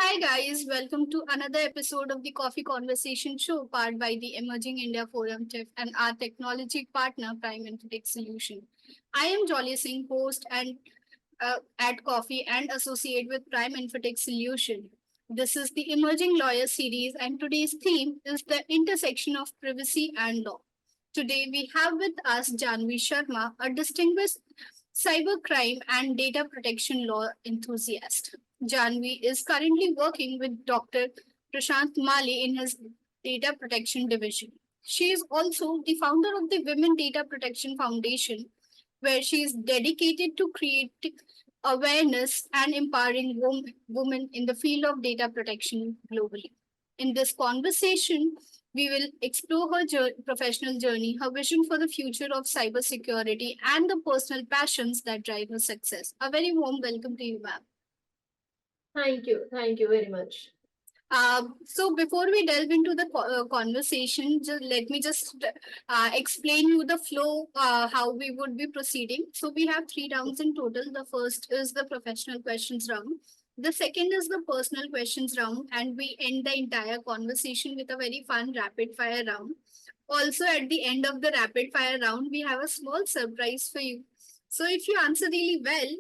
Hi guys, welcome to another episode of the Coffee Conversation Show, powered by the Emerging India Forum TIF and our technology partner Prime Infotech Solution. I am Jolly Singh, host and at Coffee and associate with Prime Infotech Solution. This is the Emerging Lawyer series, and today's theme is the intersection of privacy and law. Today we have with us Jaanvi Sharma, a distinguished cybercrime and data protection law enthusiast. Janvi is currently working with Dr. Prashant Mali in his data protection division. She is also the founder of the Women Data Protection Foundation, where she is dedicated to creating awareness and empowering women in the field of data protection globally. In this conversation, we will explore her professional journey, her vision for the future of cybersecurity, and the personal passions that drive her success. A very warm welcome to you, ma'am. Thank you. Thank you very much. So before we delve into the conversation, let me just explain you the flow, how we would be proceeding. So we have three rounds in total. The first is the professional questions round. The second is the personal questions round, and we end the entire conversation with a very fun rapid fire round. Also, at the end of the rapid fire round, we have a small surprise for you. So if you answer really well,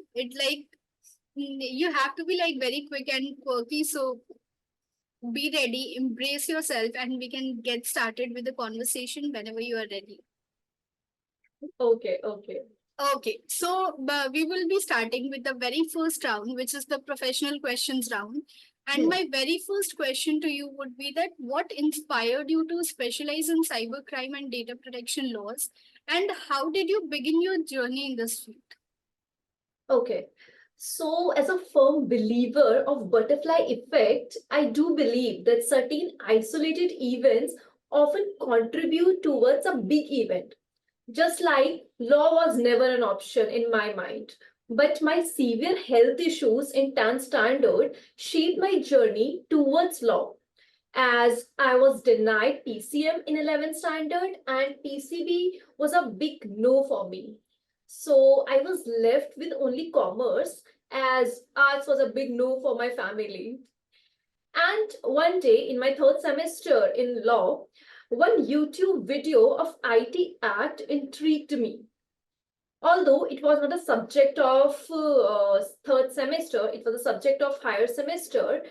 you have to be like very quick and quirky. So be ready, embrace yourself, and we can get started with the conversation whenever you are ready. Okay. Okay, so we will be starting with the very first round, which is the professional questions round. And my very first question to you would be that what inspired you to specialize in cybercrime and data protection laws, and how did you begin your journey in this field? Okay. So, as a firm believer of butterfly effect, I do believe that certain isolated events often contribute towards a big event. Just like law was never an option in my mind. But my severe health issues in 10th standard shaped my journey towards law. As I was denied PCM in 11th standard and PCB was a big no for me. So I was left with only commerce as arts was a big no for my family. And one day in my third semester in law, one YouTube video of IT Act intrigued me. Although it was not a subject of third semester, it was a subject of higher semester.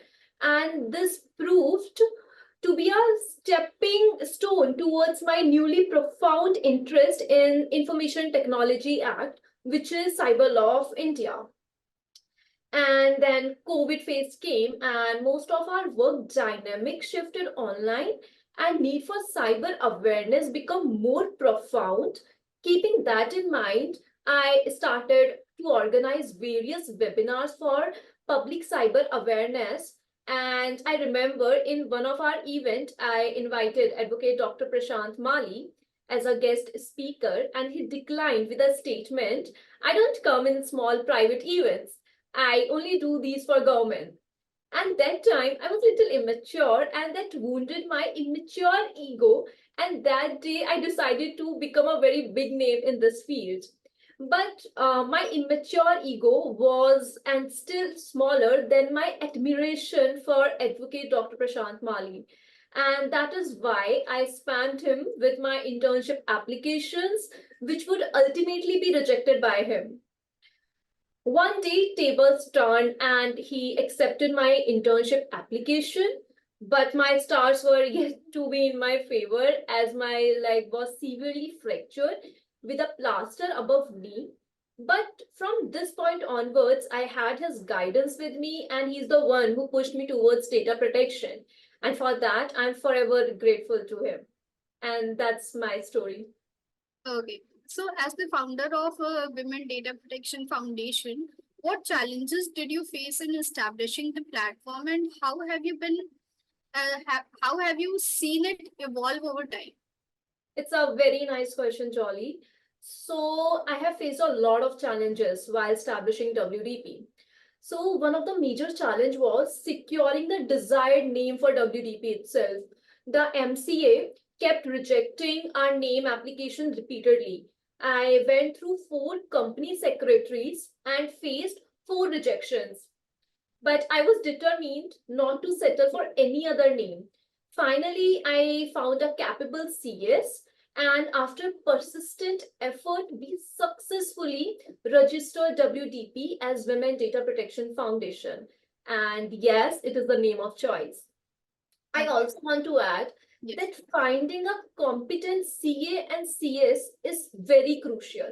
And this proved to be a stepping stone towards my newly profound interest in Information Technology Act, which is Cyber Law of India. And then COVID phase came, and most of our work dynamic shifted online, and need for cyber awareness become more profound. Keeping that in mind, I started to organize various webinars for public cyber awareness. And I remember in one of our event, I invited Advocate Dr. Prashant Mali as a guest speaker, and he declined with a statement, "I don't come in small private events. I only do these for government." And that time I was a little immature, and that wounded my immature ego. And that day I decided to become a very big name in this field. But my immature ego was and still smaller than my admiration for Advocate Dr. Prashant Mali. And that is why I spammed him with my internship applications, which would ultimately be rejected by him. One day, tables turned and he accepted my internship application, but my stars were yet to be in my favor as my leg was severely fractured with a plaster above knee. But from this point onwards, I had his guidance with me, and he's the one who pushed me towards data protection. And for that, I'm forever grateful to him. And that's my story. Okay. So, as the founder of Women Data Protection Foundation, what challenges did you face in establishing the platform, and how have you seen it evolve over time? It's a very nice question, Jolly. So, I have faced a lot of challenges while establishing WDP. So, one of the major challenge was securing the desired name for WDP itself. The MCA kept rejecting our name application repeatedly. I went through 4 company secretaries and faced 4 rejections. but I was determined not to settle for any other name. Finally, I found a capable CS, and after persistent effort, we successfully registered WDP as Women Data Protection Foundation. And yes, it is the name of choice. I also want to add that finding a competent CA and CS is very crucial.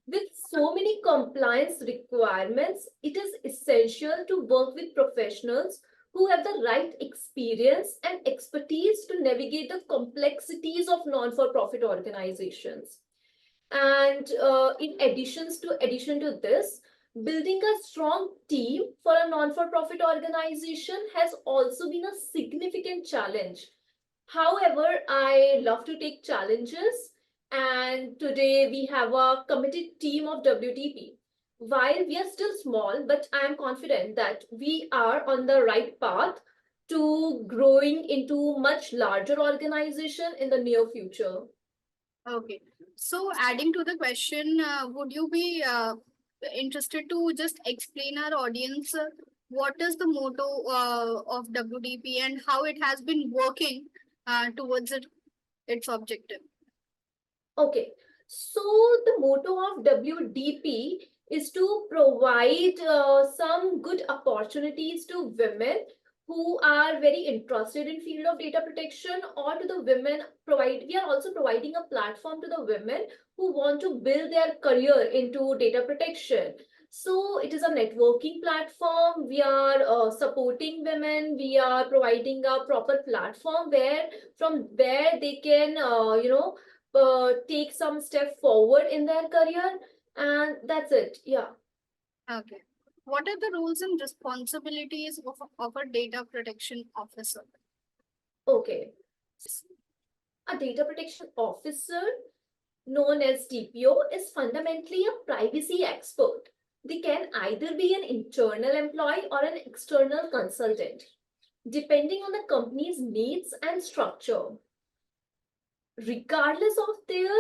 With so many compliance requirements, it is essential to work with professionals who have the right experience and expertise to navigate the complexities of non-for-profit organizations. And in addition to this, building a strong team for a non-for-profit organization has also been a significant challenge. However, I love to take challenges, and today we have a committed team of WTP. While we are still small, but I am confident that we are on the right path to growing into much larger organization in the near future. Okay. So adding to the question, would you be interested to just explain our audience what is the motto of WDP and how it has been working towards its objective? Okay, so the motto of WDP is to provide some good opportunities to women who are very interested in field of data protection, or to the women provide. We are also providing a platform to the women who want to build their career into data protection. So it is a networking platform. We are supporting women. We are providing a proper platform where from where they can take some step forward in their career, and that's it. Yeah. Okay. What are the roles and responsibilities of a data protection officer? Okay, a data protection officer known as DPO is fundamentally a privacy expert. They can either be an internal employee or an external consultant, depending on the company's needs and structure. Regardless of their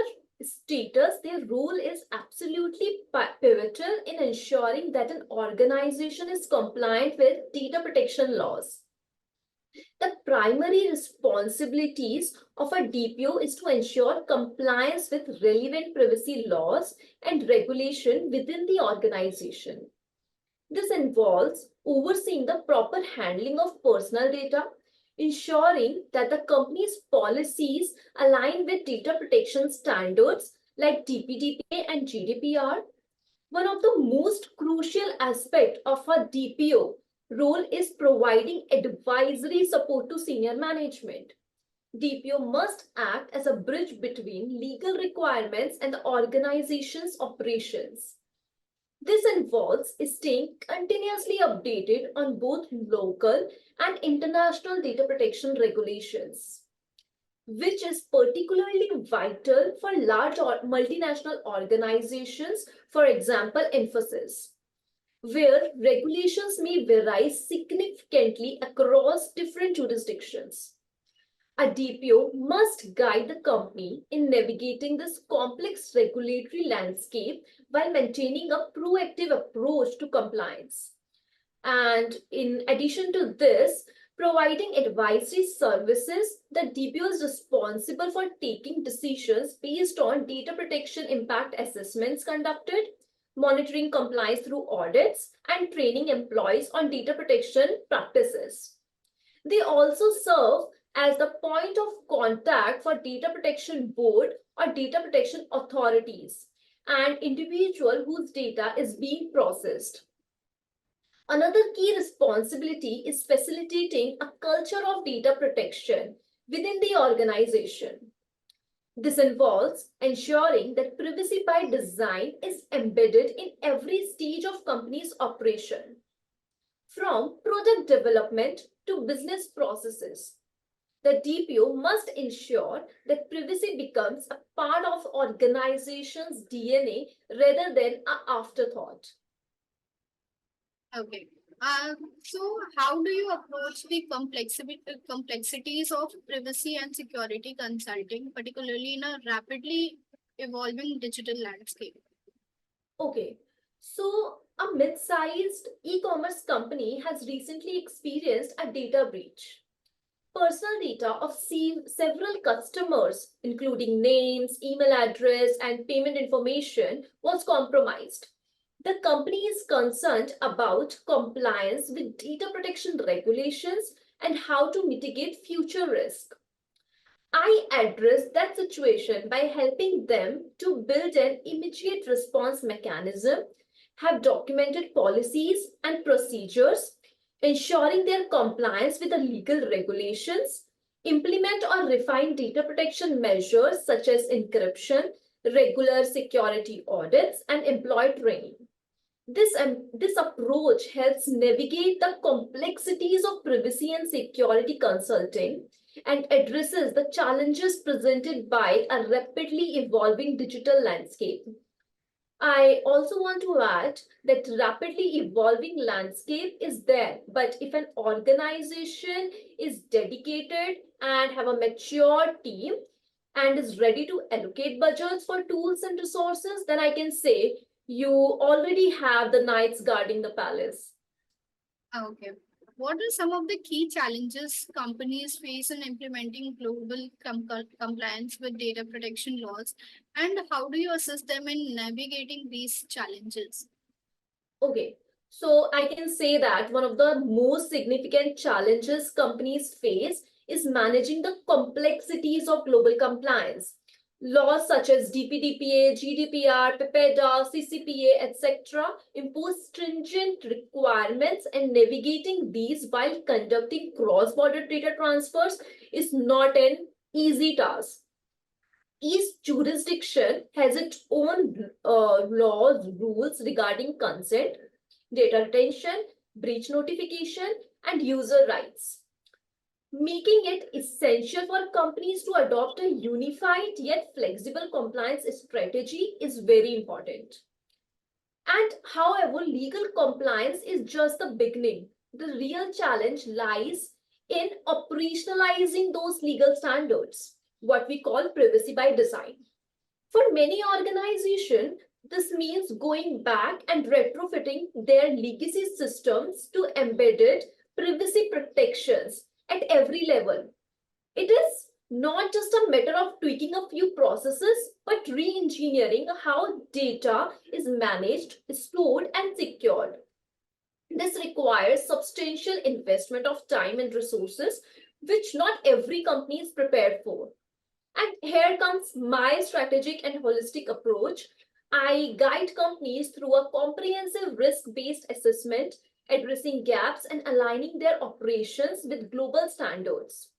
status, their role is absolutely pivotal in ensuring that an organization is compliant with data protection laws. The primary responsibilities of a DPO is to ensure compliance with relevant privacy laws and regulation within the organization. This involves overseeing the proper handling of personal data, ensuring that the company's policies align with data protection standards like DPDPA and GDPR. One of the most crucial aspects of a DPO role is providing advisory support to senior management. DPO must act as a bridge between legal requirements and the organization's operations. This involves staying continuously updated on both local and international data protection regulations, which is particularly vital for large multinational organizations, for example, Infosys, where regulations may vary significantly across different jurisdictions. A DPO must guide the company in navigating this complex regulatory landscape while maintaining a proactive approach to compliance. And in addition to this, providing advisory services, the DPO is responsible for taking decisions based on data protection impact assessments conducted, monitoring compliance through audits, and training employees on data protection practices. They also serve as the point of contact for data protection board or data protection authorities and individual whose data is being processed. Another key responsibility is facilitating a culture of data protection within the organization. This involves ensuring that privacy by design is embedded in every stage of company's operation, from product development to business processes. The DPO must ensure that privacy becomes a part of organization's DNA rather than an afterthought. Okay. So how do you approach the complexities of privacy and security consulting, particularly in a rapidly evolving digital landscape? Okay, so A mid-sized e-commerce company has recently experienced a data breach. Personal data of several customers, including names, email address, and payment information, was compromised. The company is concerned about compliance with data protection regulations and how to mitigate future risk. I addressed that situation by helping them to build an immediate response mechanism, have documented policies and procedures, ensuring their compliance with the legal regulations, implement or refine data protection measures such as encryption, regular security audits, and employee training. This approach helps navigate the complexities of privacy and security consulting and addresses the challenges presented by a rapidly evolving digital landscape. I also want to add that rapidly evolving landscape is there, but if an organization is dedicated and have a mature team and is ready to allocate budgets for tools and resources, then I can say you already have the knights guarding the palace. Okay. What are some of the key challenges companies face in implementing global compliance with data protection laws, and how do you assist them in navigating these challenges? Okay, so I can say that one of the most significant challenges companies face is managing the complexities of global compliance. Laws such as DPDPA, GDPR, PIPEDA, CCPA, etc. impose stringent requirements, and navigating these while conducting cross-border data transfers is not an easy task. Each jurisdiction has its own laws, rules regarding consent, data retention, breach notification, and user rights, making it essential for companies to adopt a unified yet flexible compliance strategy is very important. And however, legal compliance is just the beginning. The real challenge lies in operationalizing those legal standards, what we call privacy by design. For many organizations, this means going back and retrofitting their legacy systems to embedded privacy protections at every level. It is not just a matter of tweaking a few processes, but re-engineering how data is managed, stored, and secured. This requires substantial investment of time and resources, which not every company is prepared for. And here comes my strategic and holistic approach. I guide companies through a comprehensive risk-based assessment, addressing gaps and aligning their operations with global standards.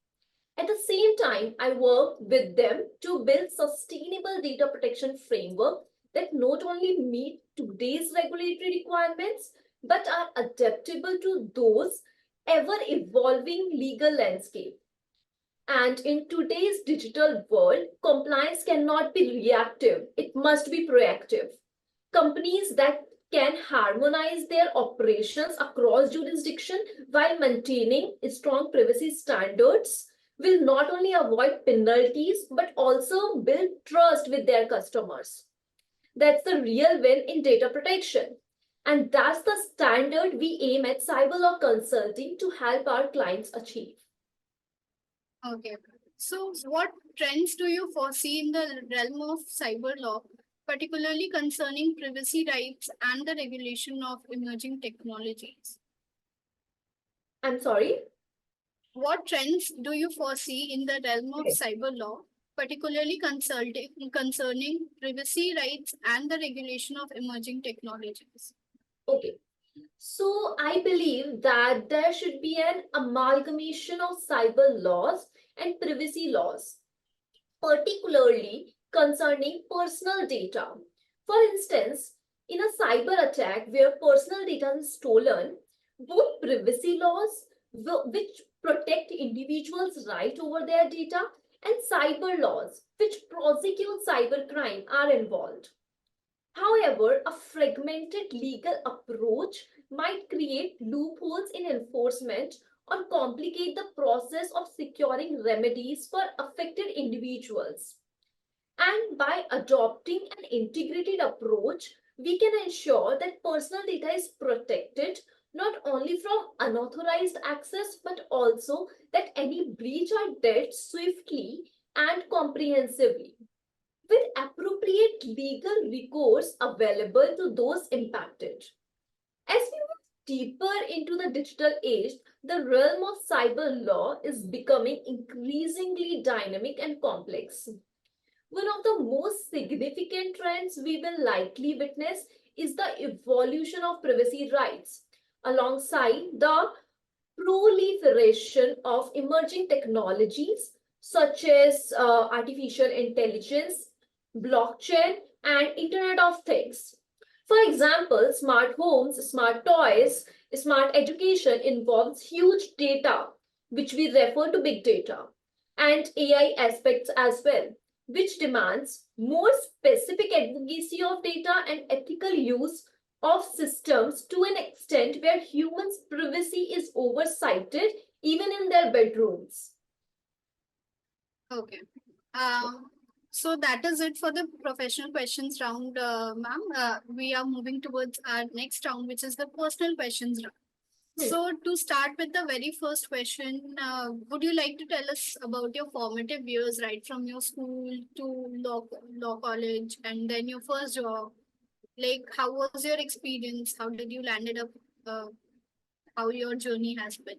At the same time, I work with them to build sustainable data protection framework that not only meet today's regulatory requirements, but are adaptable to those ever evolving legal landscape. And in today's digital world, compliance cannot be reactive. It must be proactive. Companies that can harmonize their operations across jurisdiction while maintaining strong privacy standards will not only avoid penalties but also build trust with their customers. That's the real win in data protection. And that's the standard we aim at cyberlaw consulting to help our clients achieve. Okay. So, what trends do you foresee in the realm of cyber law, particularly concerning privacy rights and the regulation of emerging technologies? I'm sorry? What trends do you foresee in the realm of Okay. cyber law, particularly concerning privacy rights and the regulation of emerging technologies? Okay. So I believe that there should be an amalgamation of cyber laws and privacy laws, particularly concerning personal data. For instance, in a cyber attack where personal data is stolen, both privacy laws, which protect individuals' right over their data, and cyber laws, which prosecute cybercrime, are involved. However, a fragmented legal approach might create loopholes in enforcement or complicate the process of securing remedies for affected individuals. And by adopting an integrated approach, we can ensure that personal data is protected not only from unauthorized access but also that any breach are dealt swiftly and comprehensively with appropriate legal recourse available to those impacted. As we move deeper into the digital age, the realm of cyber law is becoming increasingly dynamic and complex. One of the most significant trends we will likely witness is the evolution of privacy rights alongside the proliferation of emerging technologies such as artificial intelligence, blockchain, and Internet of Things. For example, smart homes, smart toys, smart education involves huge data, which we refer to big data, and AI aspects as well, which demands more specific advocacy of data and ethical use of systems to an extent where humans' privacy is oversighted even in their bedrooms. Okay. So that is it for the professional questions round, ma'am. We are moving towards our next round, which is the personal questions round. So to start with the very first question, would you like to tell us about your formative years, right from your school to law college, and then your first job? Like, how was your experience? How did you landed up? How your journey has been?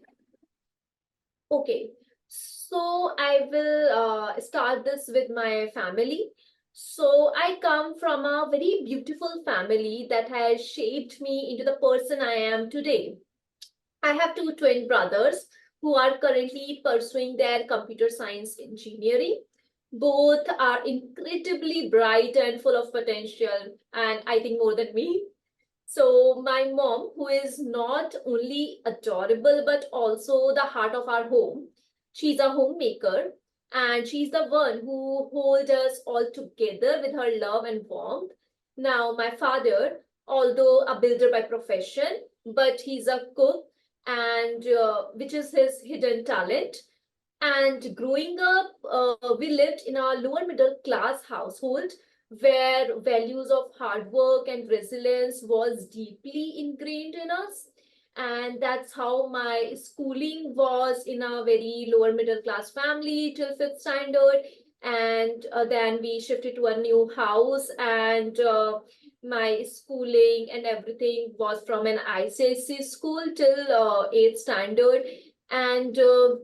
Okay, so I will start this with my family. So I come from a very beautiful family that has shaped me into the person I am today. I have two twin brothers who are currently pursuing their computer science engineering. Both are incredibly bright and full of potential, and I think more than me. So, my mom, who is not only adorable but also the heart of our home, she's a homemaker and she's the one who holds us all together with her love and warmth. Now, my father, although a builder by profession, but he's a cook and which is his hidden talent. And growing up, we lived in a lower middle class household where values of hard work and resilience was deeply ingrained in us. And that's how my schooling was in a very lower middle class family till fifth standard. And then we shifted to a new house, and my schooling and everything was from an ICSE school till eighth standard, and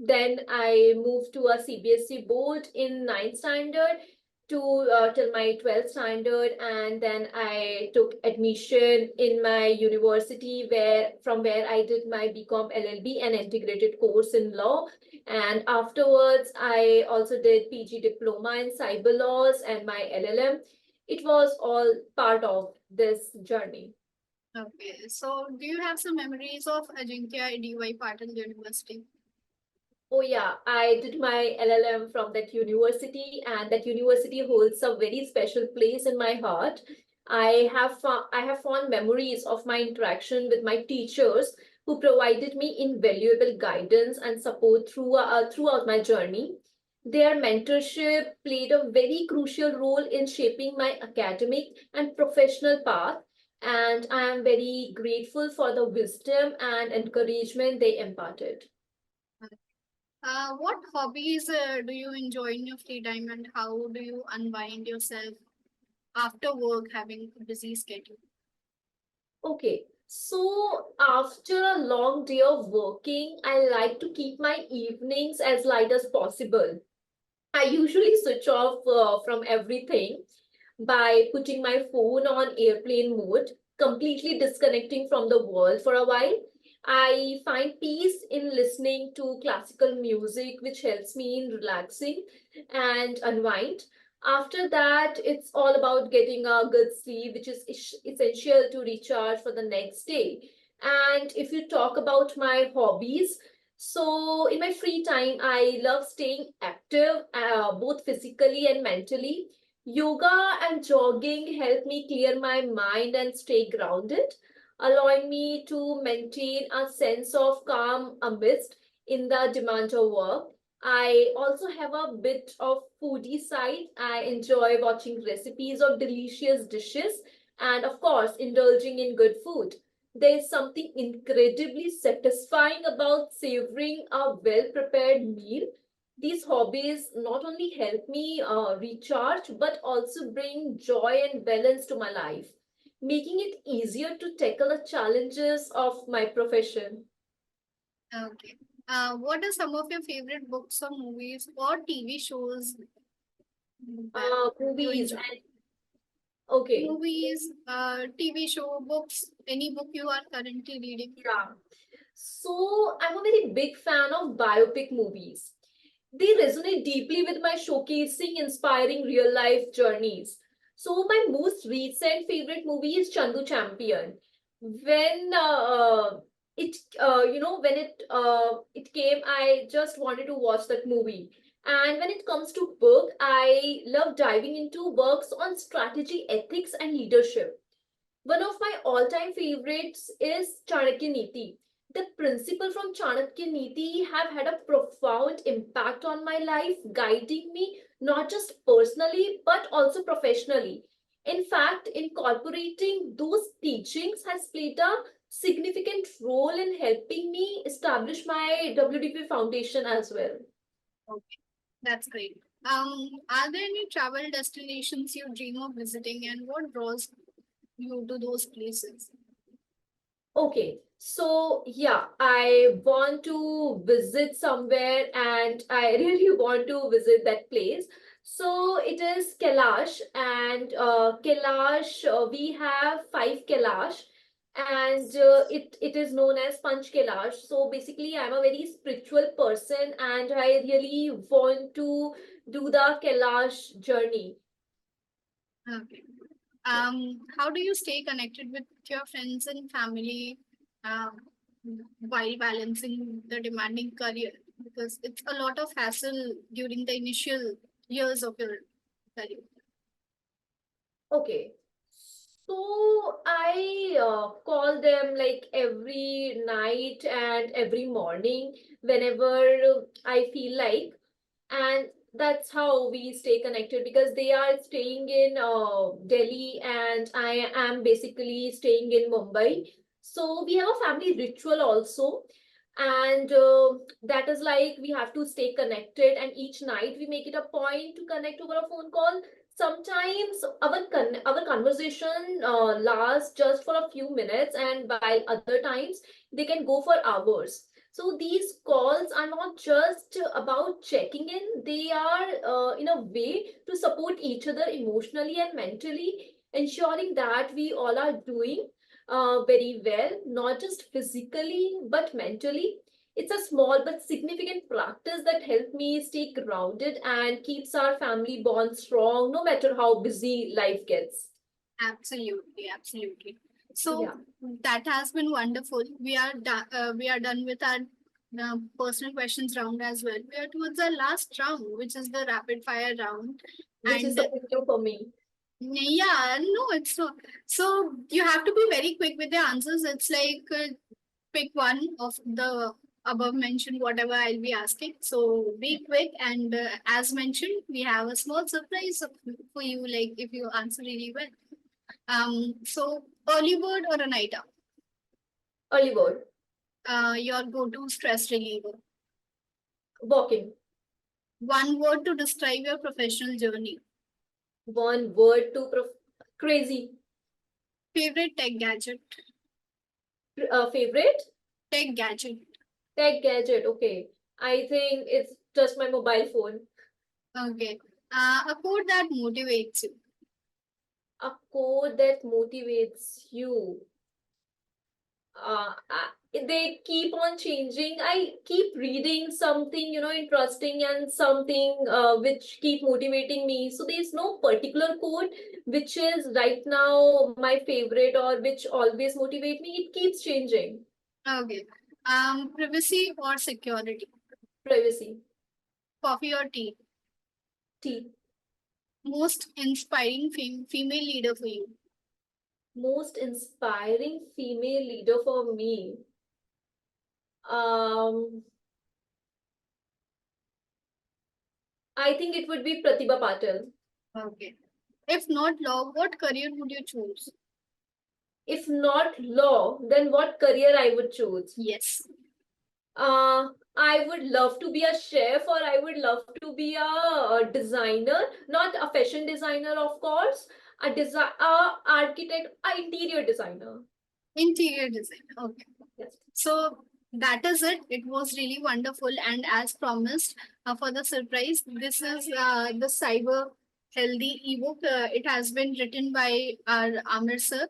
then I moved to a CBSE board in ninth standard to till my 12th standard, and then I took admission in my university where I did my BCom LLB and integrated course in law, and afterwards I also did PG diploma in cyber laws and my LLM. It was all part of this journey. Okay. So do you have some memories of Ajinkya DY Patil University? Oh yeah, I did my LLM from that university, and that university holds a very special place in my heart. I have fond memories of my interaction with my teachers who provided me invaluable guidance and support throughout my journey. Their mentorship played a very crucial role in shaping my academic and professional path, and I am very grateful for the wisdom and encouragement they imparted. What hobbies do you enjoy in your free time, and how do you unwind yourself after work, having a busy schedule? Okay, so after a long day of working, I like to keep my evenings as light as possible. I usually switch off from everything by putting my phone on airplane mode, completely disconnecting from the world for a while. I find peace in listening to classical music, which helps me in relaxing and unwind. After that, it's all about getting a good sleep, which is essential to recharge for the next day. And if you talk about my hobbies, so in my free time, I love staying active, both physically and mentally. Yoga and jogging help me clear my mind and stay grounded, allowing me to maintain a sense of calm amidst in the demand of work. I also have a bit of foodie side. I enjoy watching recipes of delicious dishes and of course, indulging in good food. There's something incredibly satisfying about savoring a well prepared meal. These hobbies not only help me recharge but also bring joy and balance to my life, making it easier to tackle the challenges of my profession. Okay. What are some of your favorite books or movies or TV shows that you Movies enjoy? and okay, Movies, TV show, books, any book you are currently reading? yeah. So I'm a very big fan of biopic movies. They resonate deeply with my showcasing inspiring real life journeys. So my most recent favorite movie is Chandu Champion. When it when it came, I just wanted to watch that movie. And when it comes to book, I love diving into works on strategy, ethics, and leadership. One of my all-time favorites is Chanakya Niti. The principle from Chanakya Niti have had a profound impact on my life, guiding me not just personally but also professionally. In fact, incorporating those teachings has played a significant role in helping me establish my WDP foundation as well. Okay, that's great. Are there any travel destinations you dream of visiting, and what draws you to those places? Okay, so yeah, I want to visit somewhere and I really want to visit that place. So it is Kailash, and Kailash, we have five Kailash, and it is known as Panch Kailash. So basically, I'm a very spiritual person and I really want to do the Kailash journey. Okay. Yeah. How do you stay connected with your friends and family um, while balancing the demanding career? Because it's a lot of hassle during the initial years of your career. Okay. So I call them like every night and every morning whenever I feel like, and that's how we stay connected because they are staying in Delhi and I am basically staying in Mumbai. So we have a family ritual also, and that is like we have to stay connected, and each night we make it a point to connect over a phone call. Sometimes our conversation lasts just for a few minutes, and while other times they can go for hours. So these calls are not just about checking in, they are in a way to support each other emotionally and mentally, ensuring that we all are doing very well, not just physically but mentally. It's a small but significant practice that helps me stay grounded and keeps our family bond strong no matter how busy life gets. Absolutely, absolutely. So Yeah. that has been wonderful. We are done with our personal questions round as well. We are towards our last round, which is the rapid fire round. Which is And something new for me. yeah, no, it's not. So you have to be very quick with the answers. It's like pick one of the above mentioned whatever I'll be asking. So be quick, and as mentioned, we have a small surprise for you. Like if you answer really well. So early bird or a night owl? Early bird. Your go-to stress reliever. Walking. One word to describe your professional journey. One word to crazy. Favorite tech gadget. Favorite? Tech gadget. Tech gadget. Okay. I think it's just my mobile phone. Okay. A quote that motivates you. A code that motivates you. They keep on changing. I keep reading something, interesting and something which keep motivating me. So there's no particular code which is right now my favorite or which always motivate me. It keeps changing. Okay. Privacy or security. Privacy. Coffee or tea. T. Most inspiring female leader for you. Most inspiring female leader for me. Um, I think it would be Pratibha Patil. Okay. If not law, what career would you choose? If not law, then what career I would choose? Yes. I would love to be a chef, or I would love to be a designer, not a fashion designer, of course, a architect, a interior designer. Interior design. Okay. Yes. So that is it. It was really wonderful. And as promised, for the surprise, this is the cyber healthy ebook. It has been written by our Amir sir.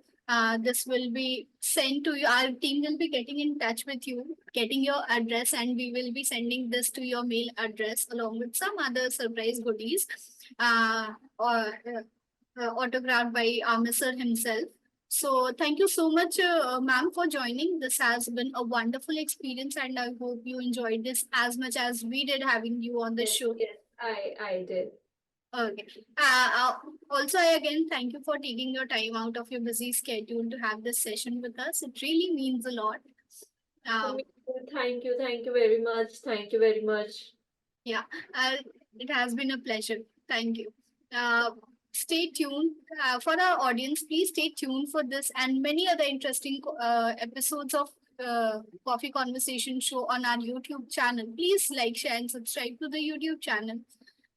This will be sent to you. Our team will be getting in touch with you, getting your address, and we will be sending this to your mail address along with some other surprise goodies, autographed by Amir sir himself. So thank you so much, ma'am, for joining. This has been a wonderful experience, and I hope you enjoyed this as much as we did having you on the Yes, show. yes, I did. Okay. Also, I again thank you for taking your time out of your busy schedule to have this session with us. It really means a lot. Me Um, too. Thank you very much. Thank you very much. yeah, uh, it has been a pleasure. Thank you. Uh, Stay tuned for our audience. Please stay tuned for this and many other interesting episodes of Coffee Conversation Show on our YouTube channel. Please like, share, and subscribe to the YouTube channel.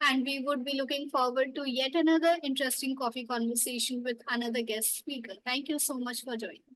And we would be looking forward to yet another interesting coffee conversation with another guest speaker. Thank you so much for joining.